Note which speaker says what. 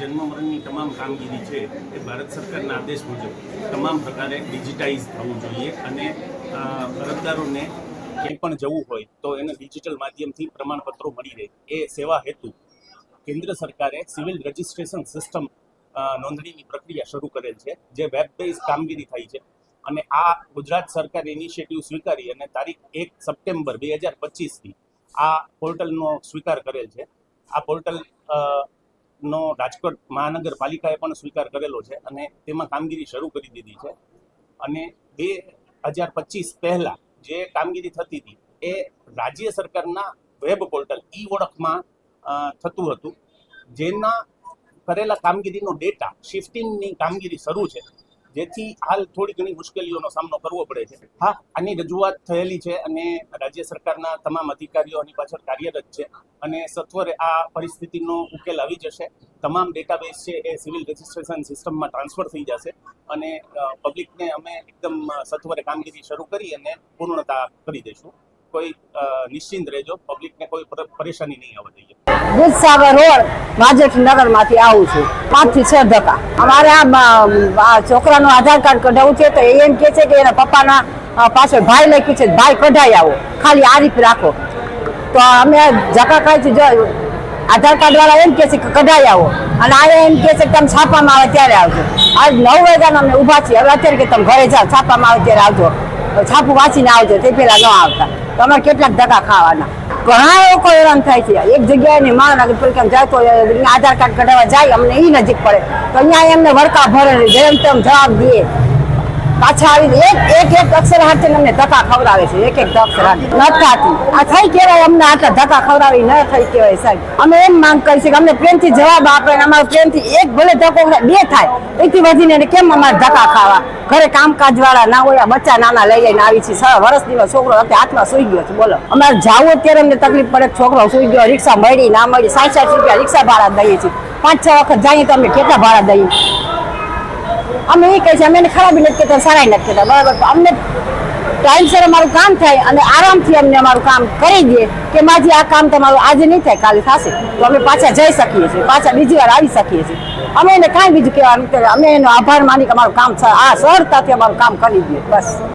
Speaker 1: જન્મ મરણની તમામ કામગીરી છે એ ભારત સરકારના આદેશ મુજબ તમામ પ્રકારે ડિજિટાઇઝ થવું જોઈએ અને અરજદારોને ક્યાંય પણ જવું હોય તો એને ડિજિટલ માધ્યમથી પ્રમાણપત્રો મળી રહે એ સેવા હેતુ કેન્દ્ર સરકારે સિવિલ રજિસ્ટ્રેશન સિસ્ટમ નોંધણીની પ્રક્રિયા શરૂ કરેલ છે, જે વેબ બેઝ કામગીરી થઈ છે. અને આ ગુજરાત સરકારે ઇનિશિયેટિવ સ્વીકારી અને તારીખ 1 સપ્ટેમ્બર 2025થી આ પોર્ટલનો સ્વીકાર કરેલ છે. આ પોર્ટલ નો રાજકોટ મહાનગરપાલિકાએ પણ સ્વીકાર કરેલો છે અને તેમાં કામગીરી શરૂ કરી દીધી છે. અને 2025 પહેલા જે કામગીરી થતી હતી એ રાજ્ય સરકારના વેબ પોર્ટલ ઈ ઓળખમાં થતું હતું, જેના કરેલા કામગીરીનો ડેટા શિફ્ટિંગની કામગીરી શરૂ છે, જેથી હાલ થોડી ઘણી મુશ્કેલીઓનો સામનો કરવો પડે છે. હા, આની રજૂઆત થયેલી છે અને રાજ્ય સરકારના તમામ અધિકારીઓ આની પાછળ કાર્યરત છે અને સત્વરે આ પરિસ્થિતિનો ઉકેલ આવી જશે. તમામ ડેટાબેઝ છે એ સિવિલ રજિસ્ટ્રેશન સિસ્ટમમાં ટ્રાન્સફર થઈ જશે અને પબ્લિકને અમે એકદમ સત્વરે કામગીરી શરૂ કરી અને પૂર્ણતા કરી દઈશું. કોઈ નિશ્ચિંત રહેજો, પબ્લિકને કોઈ પરેશાની નહીં આવવા દઈએ.
Speaker 2: દૂધસાગર રોડ માજેઠી નગરમાંથી આવું છું. 5 થી 6 ધક્કા. અમારે આ છોકરાનું આધાર કાર્ડ કઢાવવું છે તો એમ કે છે કે એના પપ્પાના પાછળ ભાઈ લખ્યું છે, ભાઈ કઢાઈ આવો, ખાલી આ રીત રાખો. તો અમે ધક્કા ખાઈ જો આધાર કાર્ડ વાળા એમ કે છે કે કઢાઈ આવો અને આ એમ કે છે કે તમે છાપામાં આવે ત્યારે આવજો. આજ 9 વાગ્યાના અમે ઊભા છીએ, હવે અત્યારે કે તમે ઘરે જાઓ, છાપામાં આવે ત્યારે આવજો, છાપું વાંચીને આવજો, તે પેલા ન આવતા. તો અમારે કેટલાક ધક્કા ખાવાના. ઘણા લોકો હેરાન થાય છે. એક જગ્યાએ ને મહાનગરપાલિકામાં જાય તો આધાર કાર્ડ કઢાવવા જાય, અમને એ નજીક પડે તો અહીંયા એમને વરકા ભરે જેમ તેમ જવાબ દે, પાછા આવી એક અક્ષર હાથે અમને ધક્કા ખવડાવે છે. એક અક્ષર હાથે ન થતી આ થઈ કહેવાય, અમને આટલા ધક્કા ખવડાવી ન થઈ કહેવાય. સાહેબ અમે એમ માંગ કરી છે કે અમને પ્રેમથી જવાબ આપે, અમારે પ્રેમથી એક ભલે ધક્કો 2 થાય એથી વધીને કેમ અમારે ધક્કા ખાવા. ઘરે કામકાજ વાળા ના હોય, બચ્ચા નાના લઈ જઈને આવી છે. 6 વર્ષનો છોકરો અત્યારે હાથમાં સુઈ ગયો છે. બોલો અમારે જાવું અત્યારે અમને તકલીફ પડે. છોકરો સુઈ ગયો, રિક્ષા મળી ના મળી, 60 રૂપિયા રિક્ષા ભાડા દઈએ છીએ. 5-6 વખત જઈએ તો અમે કેટલા ભાડા દઈએ. અમે એ કહે છે અમે એને ખરાબી નથી કહેતા, સારા નથી કહેતા, બરાબર. અમને ટાઈમસર અમારું કામ થાય અને આરામથી અમને અમારું કામ કરી દે કે માજી આ કામ તમારું આજે નહીં થાય કાલે થશે તો અમે પાછા જઈ શકીએ છીએ, પાછા બીજી વાર આવી શકીએ છીએ. અમે એને કાંઈ બીજું કહેવાનું, અમે એનો આભાર માની કે અમારું કામ આ સરળતાથી અમારું કામ કરી દઈએ બસ.